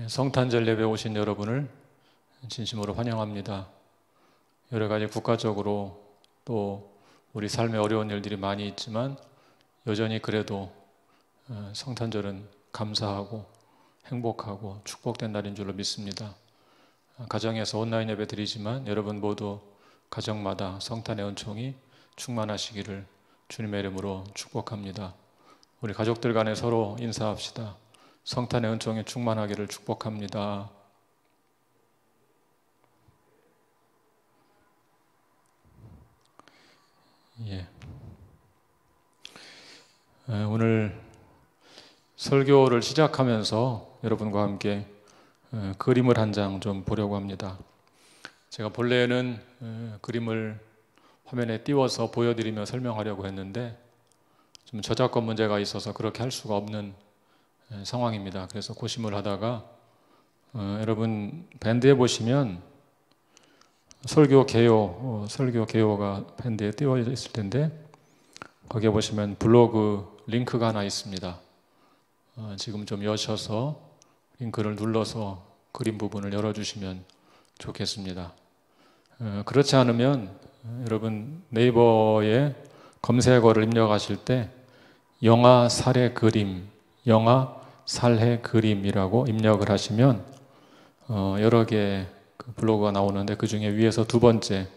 성탄절 예배 오신 여러분을 진심으로 환영합니다. 여러 가지 국가적으로 또 우리 삶에 어려운 일들이 많이 있지만 여전히 그래도 성탄절은 감사하고 행복하고 축복된 날인 줄로 믿습니다. 가정에서 온라인 예배 드리지만 여러분 모두 가정마다 성탄의 은총이 충만하시기를 주님의 이름으로 축복합니다. 우리 가족들 간에 서로 인사합시다. 성탄의 은총이 충만하기를 축복합니다. 오늘 설교를 시작하면서 여러분과 함께 그림을 한 장 좀 보려고 합니다. 제가 본래는 그림을 화면에 띄워서 보여드리며 설명하려고 했는데 좀 저작권 문제가 있어서 그렇게 할 수가 없는 상황입니다. 그래서 고심을 하다가 여러분 밴드에 보시면 설교 개요가 밴드에 띄워 있을 텐데 거기에 보시면 블로그 링크가 하나 있습니다. 지금 좀 여셔서 링크를 눌러서 그림 부분을 열어주시면 좋겠습니다. 그렇지 않으면 여러분 네이버에 검색어를 입력하실 때 영화 살해 그림, 영화 살해 그림이라고 입력을 하시면 여러 개의 블로그가 나오는데 그 중에 위에서 두 번째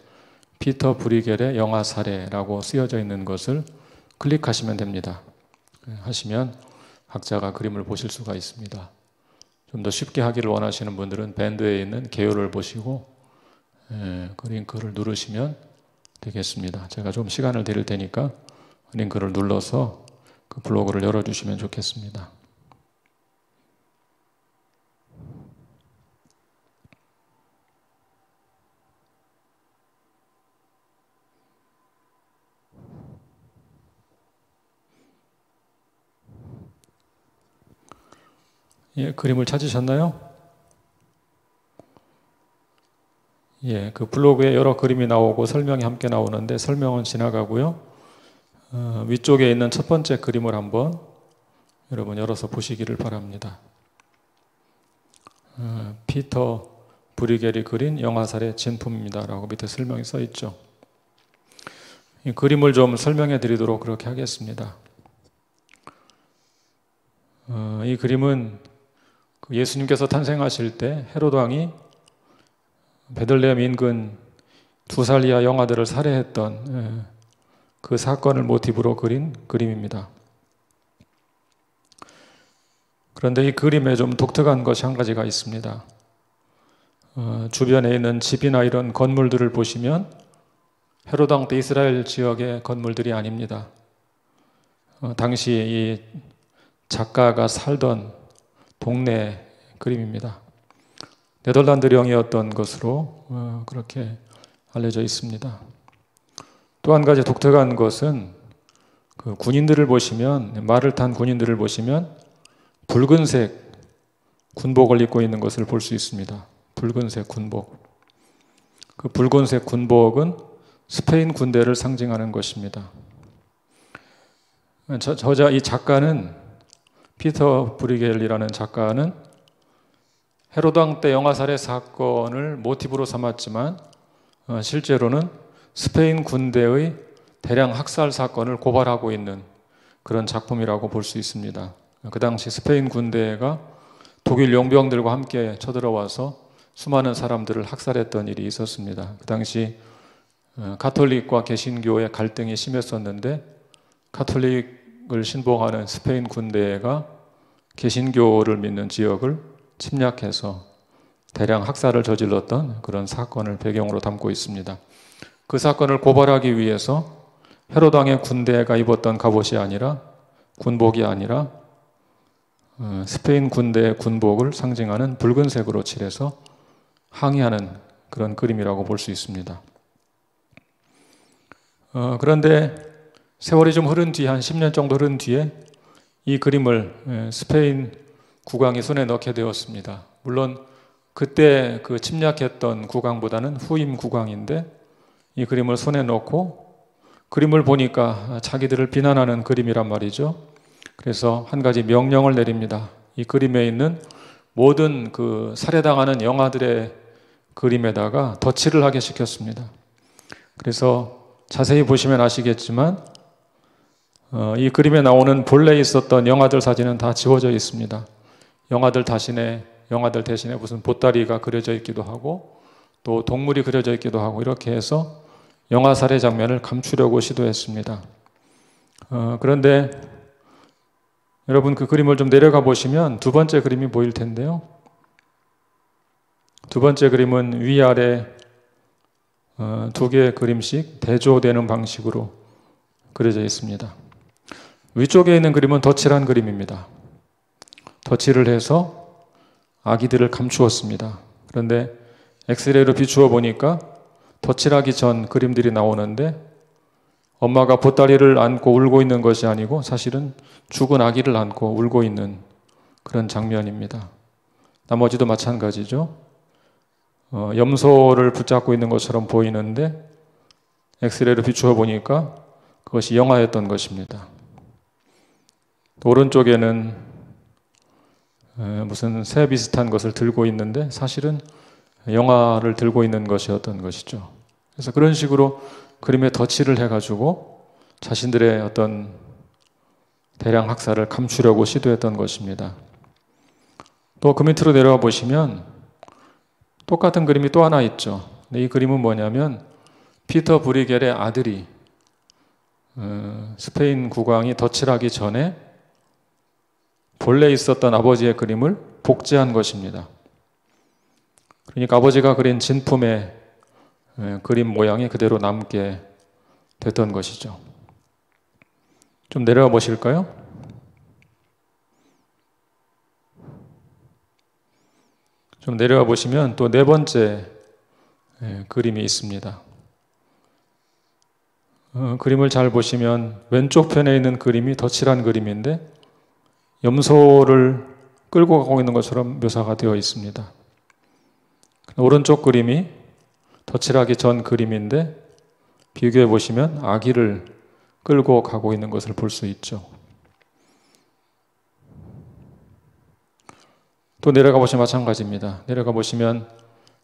피터 브리겔의 영화 살해라고 쓰여져 있는 것을 클릭하시면 됩니다. 하시면 각자가 그림을 보실 수가 있습니다. 좀 더 쉽게 하기를 원하시는 분들은 밴드에 있는 개요를 보시고 그 링크를 누르시면 되겠습니다. 제가 좀 시간을 드릴 테니까 링크를 눌러서 그 블로그를 열어주시면 좋겠습니다. 그림을 찾으셨나요? 그 블로그에 여러 그림이 나오고 설명이 함께 나오는데 설명은 지나가고요. 위쪽에 있는 첫 번째 그림을 한번 여러분 열어서 보시기를 바랍니다. 피터 브리겔이 그린 영화살해 진품입니다 라고 밑에 설명이 써 있죠. 이 그림을 좀 설명해 드리도록 그렇게 하겠습니다. 이 그림은 예수님께서 탄생하실 때 헤롯 왕이 베들레헴 인근 2살 이하 영아들을 살해했던 그 사건을 모티브로 그린 그림입니다. 그런데 이 그림에 좀 독특한 것이 한 가지가 있습니다. 주변에 있는 집이나 이런 건물들을 보시면 헤롯 왕 때 이스라엘 지역의 건물들이 아닙니다. 당시 이 작가가 살던 동네 그림입니다. 네덜란드령이었던 것으로 그렇게 알려져 있습니다. 또 한 가지 독특한 것은 그 군인들을 보시면 말을 탄 군인들을 보시면 붉은색 군복을 입고 있는 것을 볼 수 있습니다. 붉은색 군복. 그 붉은색 군복은 스페인 군대를 상징하는 것입니다. 이 작가는 피터 브리겔이라는 작가는 헤롯 왕 때 영화살해 사건을 모티브로 삼았지만 실제로는 스페인 군대의 대량 학살 사건을 고발하고 있는 그런 작품이라고 볼 수 있습니다. 그 당시 스페인 군대가 독일 용병들과 함께 쳐들어와서 수많은 사람들을 학살했던 일이 있었습니다. 그 당시 가톨릭과 개신교의 갈등이 심했었는데 가톨릭을 신봉하는 스페인 군대가 개신교를 믿는 지역을 침략해서 대량 학살을 저질렀던 그런 사건을 배경으로 담고 있습니다. 그 사건을 고발하기 위해서 헤롯 왕의 군대가 입었던 갑옷이 아니라 군복이 아니라 스페인 군대의 군복을 상징하는 붉은색으로 칠해서 항의하는 그런 그림이라고 볼 수 있습니다. 그런데 세월이 좀 흐른 뒤에 한 10년 정도 흐른 뒤에 이 그림을 스페인 국왕이 손에 넣게 되었습니다. 물론 그때 그 침략했던 국왕보다는 후임 국왕인데 이 그림을 손에 넣고 그림을 보니까 자기들을 비난하는 그림이란 말이죠. 그래서 한 가지 명령을 내립니다. 이 그림에 있는 모든 그 살해당하는 영아들의 그림에다가 덧칠을 하게 시켰습니다. 그래서 자세히 보시면 아시겠지만 이 그림에 나오는 본래 있었던 영아들 사진은 다 지워져 있습니다. 영아들 대신에 무슨 보따리가 그려져 있기도 하고 또 동물이 그려져 있기도 하고 이렇게 해서 영아 살해 장면을 감추려고 시도했습니다. 그런데 여러분 그 그림을 좀 내려가 보시면 두 번째 그림이 보일 텐데요. 두 번째 그림은 위아래 두 개의 그림씩 대조되는 방식으로 그려져 있습니다. 위쪽에 있는 그림은 덧칠한 그림입니다. 덧칠을 해서 아기들을 감추었습니다. 그런데 엑스레이로 비추어 보니까 덧칠하기 전 그림들이 나오는데 엄마가 보따리를 안고 울고 있는 것이 아니고 사실은 죽은 아기를 안고 울고 있는 그런 장면입니다. 나머지도 마찬가지죠. 염소를 붙잡고 있는 것처럼 보이는데 엑스레이로 비추어 보니까 그것이 영아였던 것입니다. 오른쪽에는 무슨 새 비슷한 것을 들고 있는데 사실은 영아를 들고 있는 것이었던 것이죠. 그래서 그런 식으로 그림에 덧칠을 해가지고 자신들의 어떤 대량 학살을 감추려고 시도했던 것입니다. 또 그 밑으로 내려와 보시면 똑같은 그림이 또 하나 있죠. 근데 이 그림은 뭐냐면 피터 브리겔의 아들이 스페인 국왕이 덧칠하기 전에 본래 있었던 아버지의 그림을 복제한 것입니다. 그러니까 아버지가 그린 진품의 그림 모양이 그대로 남게 됐던 것이죠. 좀 내려와 보실까요? 좀 내려와 보시면 또 네 번째 그림이 있습니다. 그림을 잘 보시면 왼쪽 편에 있는 그림이 덧칠한 그림인데 염소를 끌고 가고 있는 것처럼 묘사가 되어 있습니다. 오른쪽 그림이 덧칠하기 전 그림인데 비교해 보시면 아기를 끌고 가고 있는 것을 볼 수 있죠. 또 내려가 보시면 마찬가지입니다. 내려가 보시면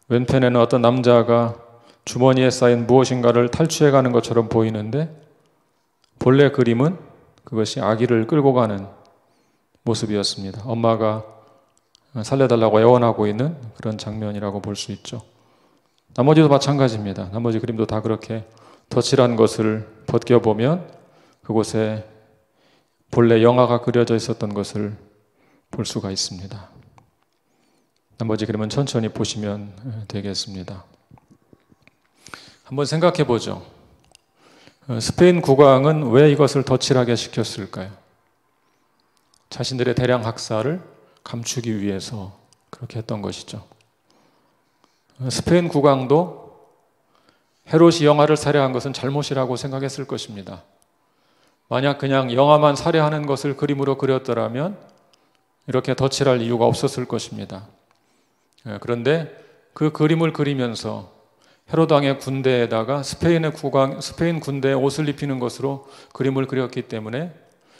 왼편에는 어떤 남자가 주머니에 쌓인 무엇인가를 탈취해 가는 것처럼 보이는데 본래 그림은 그것이 아기를 끌고 가는 모습이었습니다. 엄마가 살려달라고 애원하고 있는 그런 장면이라고 볼 수 있죠. 나머지도 마찬가지입니다. 나머지 그림도 다 그렇게 덧칠한 것을 벗겨보면 그곳에 본래 영아가 그려져 있었던 것을 볼 수가 있습니다. 나머지 그림은 천천히 보시면 되겠습니다. 한번 생각해 보죠. 스페인 국왕은 왜 이것을 덧칠하게 시켰을까요? 자신들의 대량 학살을 감추기 위해서 그렇게 했던 것이죠. 스페인 국왕도 헤롯이 영아를 살해한 것은 잘못이라고 생각했을 것입니다. 만약 그냥 영아만 살해하는 것을 그림으로 그렸더라면 이렇게 덧칠할 이유가 없었을 것입니다. 그런데 그 그림을 그리면서 헤롯 왕의 군대에다가 스페인 군대에 옷을 입히는 것으로 그림을 그렸기 때문에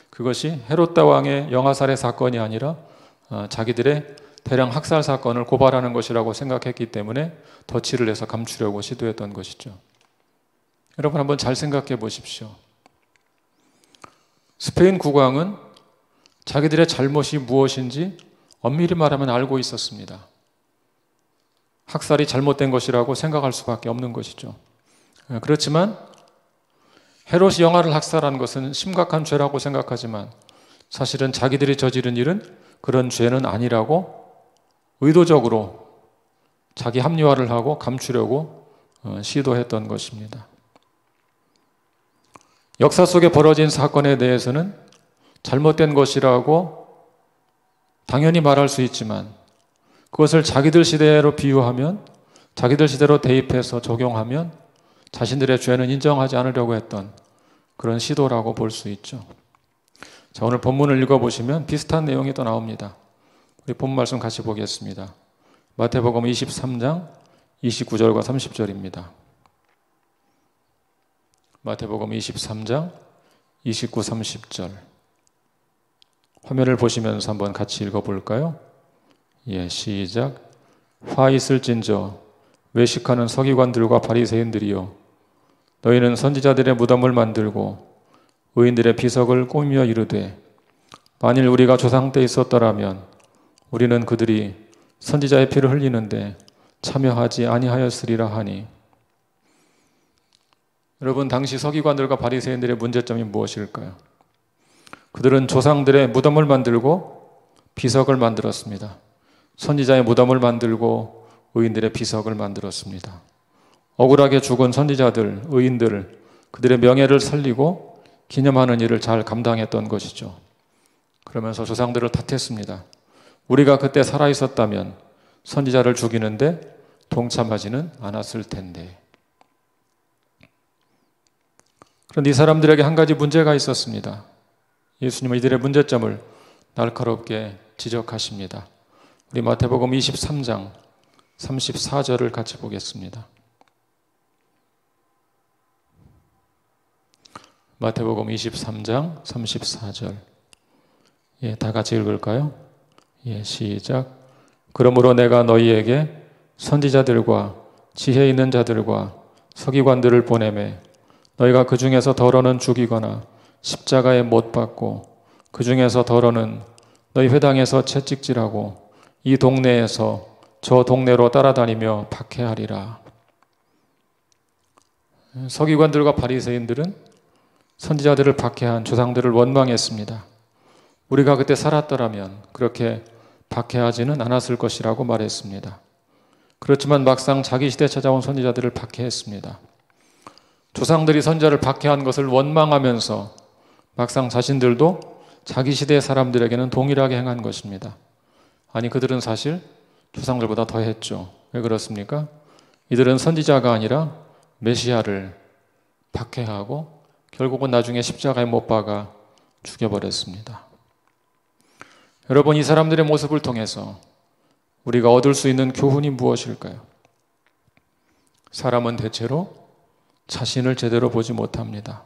그것이 헤롯 왕의 영아 살해 사건이 아니라 자기들의 대량 학살 사건을 고발하는 것이라고 생각했기 때문에 덧칠을 해서 감추려고 시도했던 것이죠. 여러분 한번 잘 생각해 보십시오. 스페인 국왕은 자기들의 잘못이 무엇인지 엄밀히 말하면 알고 있었습니다. 학살이 잘못된 것이라고 생각할 수밖에 없는 것이죠. 그렇지만 헤롯이 영아를 학살한 것은 심각한 죄라고 생각하지만 사실은 자기들이 저지른 일은 그런 죄는 아니라고 의도적으로 자기 합리화를 하고 감추려고 시도했던 것입니다. 역사 속에 벌어진 사건에 대해서는 잘못된 것이라고 당연히 말할 수 있지만 그것을 자기들 시대로 비유하면 자기들 시대로 대입해서 적용하면 자신들의 죄는 인정하지 않으려고 했던 그런 시도라고 볼 수 있죠. 자, 오늘 본문을 읽어보시면 비슷한 내용이 또 나옵니다. 우리 본문 말씀 같이 보겠습니다. 마태복음 23장 29절과 30절입니다. 마태복음 23장 29, 30절 화면을 보시면서 한번 같이 읽어볼까요? 시작. 화 있을진저 외식하는 서기관들과 바리새인들이여, 너희는 선지자들의 무덤을 만들고 의인들의 비석을 꾸미며 이르되, 만일 우리가 조상 때 있었더라면 우리는 그들이 선지자의 피를 흘리는데 참여하지 아니하였으리라 하니. 여러분, 당시 서기관들과 바리새인들의 문제점이 무엇일까요? 그들은 조상들의 무덤을 만들고 비석을 만들었습니다. 선지자의 무덤을 만들고 의인들의 비석을 만들었습니다. 억울하게 죽은 선지자들, 의인들, 그들의 명예를 살리고 기념하는 일을 잘 감당했던 것이죠. 그러면서 조상들을 탓했습니다. 우리가 그때 살아있었다면 선지자를 죽이는데 동참하지는 않았을 텐데. 그런데 이 사람들에게 한 가지 문제가 있었습니다. 예수님은 이들의 문제점을 날카롭게 지적하십니다. 우리 마태복음 23장 34절을 같이 보겠습니다. 마태복음 23장 34절. 다 같이 읽을까요? 시작. 그러므로 내가 너희에게 선지자들과 지혜 있는 자들과 서기관들을 보내매 너희가 그 중에서 더러는 죽이거나 십자가에 못 박고 그 중에서 더러는 너희 회당에서 채찍질하고 이 동네에서 저 동네로 따라다니며 박해하리라. 서기관들과 바리새인들은 선지자들을 박해한 조상들을 원망했습니다. 우리가 그때 살았더라면 그렇게 박해하지는 않았을 것이라고 말했습니다. 그렇지만 막상 자기 시대에 찾아온 선지자들을 박해했습니다. 조상들이 선지자를 박해한 것을 원망하면서 막상 자신들도 자기 시대의 사람들에게는 동일하게 행한 것입니다. 아니, 그들은 사실 조상들보다 더 했죠. 왜 그렇습니까? 이들은 선지자가 아니라 메시아를 박해하고 결국은 나중에 십자가에 못 박아 죽여버렸습니다. 여러분, 이 사람들의 모습을 통해서 우리가 얻을 수 있는 교훈이 무엇일까요? 사람은 대체로 자신을 제대로 보지 못합니다.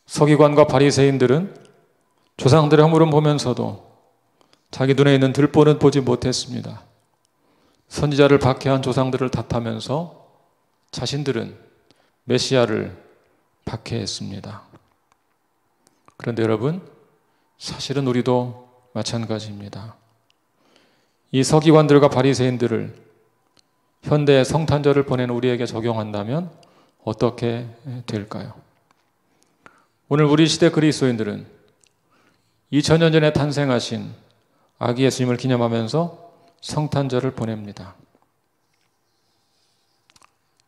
서기관과 바리새인들은 조상들의 허물은 보면서도 자기 눈에 있는 들보는 보지 못했습니다. 선지자를 박해한 조상들을 탓하면서 자신들은 메시아를 박해했습니다. 그런데 여러분, 사실은 우리도 마찬가지입니다. 이 서기관들과 바리새인들을 현대의 성탄절을 보내는 우리에게 적용한다면 어떻게 될까요? 오늘 우리 시대 그리스도인들은 2000년 전에 탄생하신 아기 예수님을 기념하면서 성탄절을 보냅니다.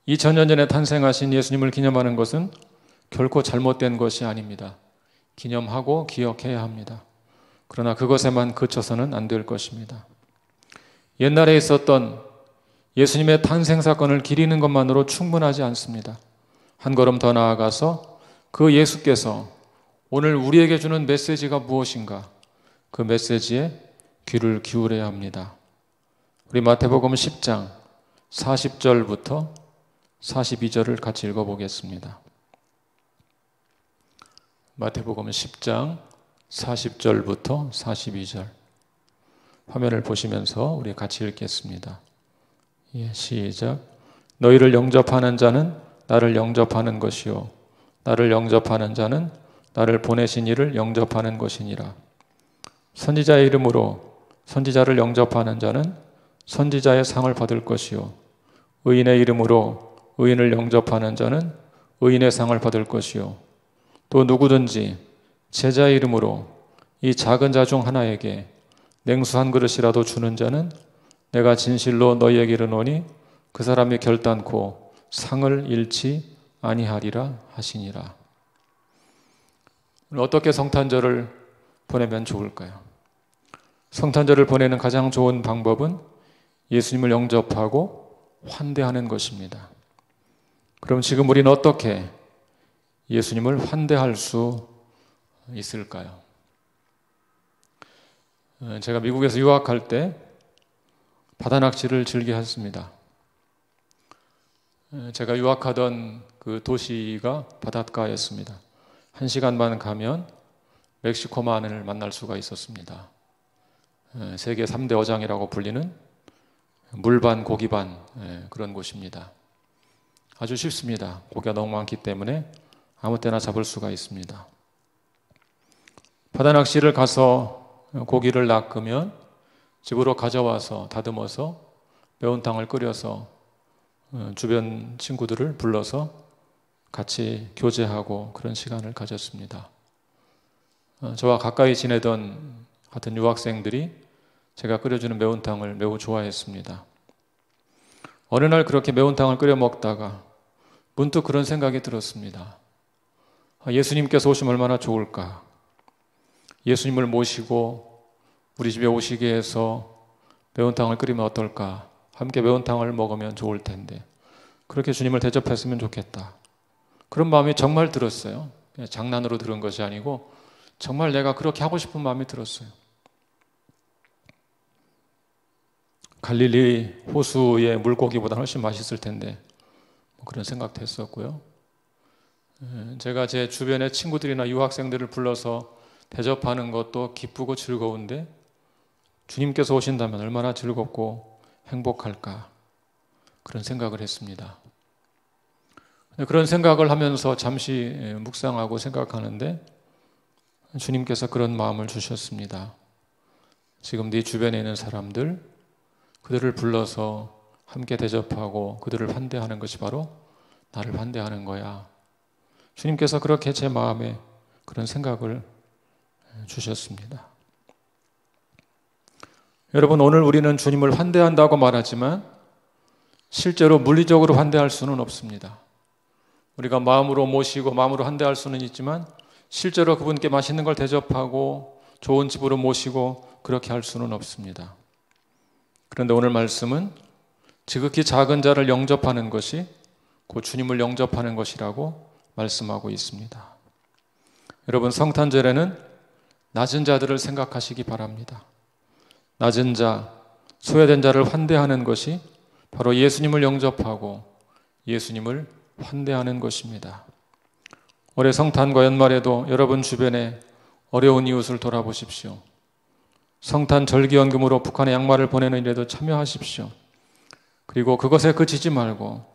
2000년 전에 탄생하신 예수님을 기념하는 것은 결코 잘못된 것이 아닙니다. 기념하고 기억해야 합니다. 그러나 그것에만 그쳐서는 안 될 것입니다. 옛날에 있었던 예수님의 탄생 사건을 기리는 것만으로 충분하지 않습니다. 한 걸음 더 나아가서 그 예수께서 오늘 우리에게 주는 메시지가 무엇인가, 그 메시지에 귀를 기울여야 합니다. 우리 마태복음 10장 40절부터 42절을 같이 읽어보겠습니다. 마태복음 10장 40절부터 42절. 화면을 보시면서 우리 같이 읽겠습니다. 시작. 너희를 영접하는 자는 나를 영접하는 것이요 나를 영접하는 자는 나를 보내신 이를 영접하는 것이니라. 선지자의 이름으로 선지자를 영접하는 자는 선지자의 상을 받을 것이요 의인의 이름으로 의인을 영접하는 자는 의인의 상을 받을 것이요 또 누구든지 제자의 이름으로 이 작은 자 중 하나에게 냉수 한 그릇이라도 주는 자는 내가 진실로 너희에게 이르노니 그 사람이 결단코 상을 잃지 아니하리라 하시니라. 어떻게 성탄절을 보내면 좋을까요? 성탄절을 보내는 가장 좋은 방법은 예수님을 영접하고 환대하는 것입니다. 그럼 지금 우리는 어떻게 예수님을 환대할 수 있을까요? 제가 미국에서 유학할 때 바다낚시를 즐겨 했습니다. 제가 유학하던 그 도시가 바닷가였습니다. 1시간만 가면 멕시코만을 만날 수가 있었습니다. 세계 3대 어장이라고 불리는 물반 고기반 그런 곳입니다. 아주 쉽습니다. 고기가 너무 많기 때문에 아무 때나 잡을 수가 있습니다. 바다 낚시를 가서 고기를 낚으면 집으로 가져와서 다듬어서 매운탕을 끓여서 주변 친구들을 불러서 같이 교제하고 그런 시간을 가졌습니다. 저와 가까이 지내던 같은 유학생들이 제가 끓여주는 매운탕을 매우 좋아했습니다. 어느 날 그렇게 매운탕을 끓여 먹다가 문득 그런 생각이 들었습니다. 예수님께서 오시면 얼마나 좋을까? 예수님을 모시고 우리 집에 오시게 해서 매운탕을 끓이면 어떨까? 함께 매운탕을 먹으면 좋을 텐데 그렇게 주님을 대접했으면 좋겠다. 그런 마음이 정말 들었어요. 그냥 장난으로 들은 것이 아니고 정말 내가 그렇게 하고 싶은 마음이 들었어요. 갈릴리 호수의 물고기보다 훨씬 맛있을 텐데 그런 생각도 했었고요. 제가 제 주변의 친구들이나 유학생들을 불러서 대접하는 것도 기쁘고 즐거운데 주님께서 오신다면 얼마나 즐겁고 행복할까 그런 생각을 했습니다. 그런 생각을 하면서 잠시 묵상하고 생각하는데 주님께서 그런 마음을 주셨습니다. 지금 네 주변에 있는 사람들 그들을 불러서 함께 대접하고 그들을 환대하는 것이 바로 나를 환대하는 거야. 주님께서 그렇게 제 마음에 그런 생각을 주셨습니다. 여러분, 오늘 우리는 주님을 환대한다고 말하지만 실제로 물리적으로 환대할 수는 없습니다. 우리가 마음으로 모시고 마음으로 환대할 수는 있지만 실제로 그분께 맛있는 걸 대접하고 좋은 집으로 모시고 그렇게 할 수는 없습니다. 그런데 오늘 말씀은 지극히 작은 자를 영접하는 것이 곧 주님을 영접하는 것이라고 말씀하고 있습니다. 여러분, 성탄절에는 낮은 자들을 생각하시기 바랍니다. 낮은 자, 소외된 자를 환대하는 것이 바로 예수님을 영접하고 예수님을 환대하는 것입니다. 올해 성탄과 연말에도 여러분 주변에 어려운 이웃을 돌아보십시오. 성탄 절기연금으로 북한에 양말을 보내는 일에도 참여하십시오. 그리고 그것에 그치지 말고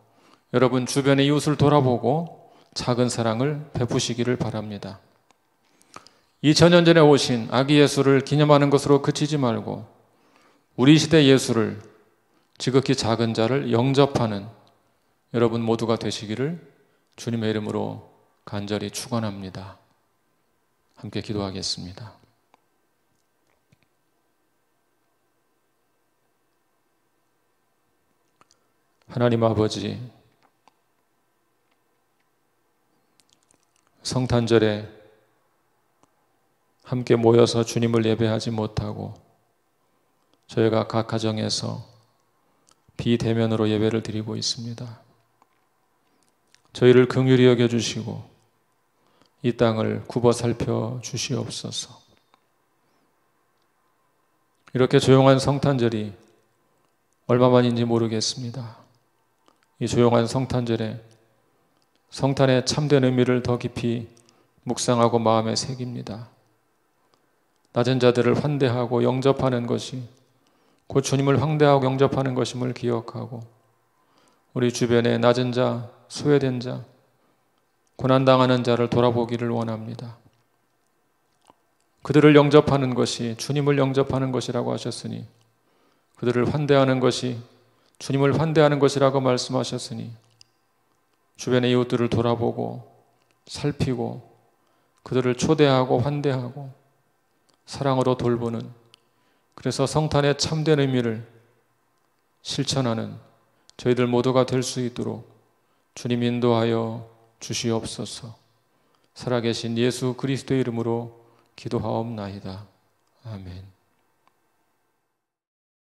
여러분 주변의 이웃을 돌아보고 작은 사랑을 베푸시기를 바랍니다. 2000년 전에 오신 아기 예수를 기념하는 것으로 그치지 말고 우리 시대 예수를 지극히 작은 자를 영접하는 여러분 모두가 되시기를 주님의 이름으로 간절히 축원합니다. 함께 기도하겠습니다. 하나님 아버지, 성탄절에 함께 모여서 주님을 예배하지 못하고 저희가 각 가정에서 비대면으로 예배를 드리고 있습니다. 저희를 긍휼히 여겨주시고 이 땅을 굽어 살펴 주시옵소서. 이렇게 조용한 성탄절이 얼마만인지 모르겠습니다. 이 조용한 성탄절에 성탄의 참된 의미를 더 깊이 묵상하고 마음에 새깁니다. 낮은 자들을 환대하고 영접하는 것이 곧 주님을 환대하고 영접하는 것임을 기억하고 우리 주변에 낮은 자, 소외된 자, 고난당하는 자를 돌아보기를 원합니다. 그들을 영접하는 것이 주님을 영접하는 것이라고 하셨으니 그들을 환대하는 것이 주님을 환대하는 것이라고 말씀하셨으니 주변의 이웃들을 돌아보고 살피고 그들을 초대하고 환대하고 사랑으로 돌보는 그래서 성탄의 참된 의미를 실천하는 저희들 모두가 될 수 있도록 주님 인도하여 주시옵소서. 살아계신 예수 그리스도의 이름으로 기도하옵나이다. 아멘.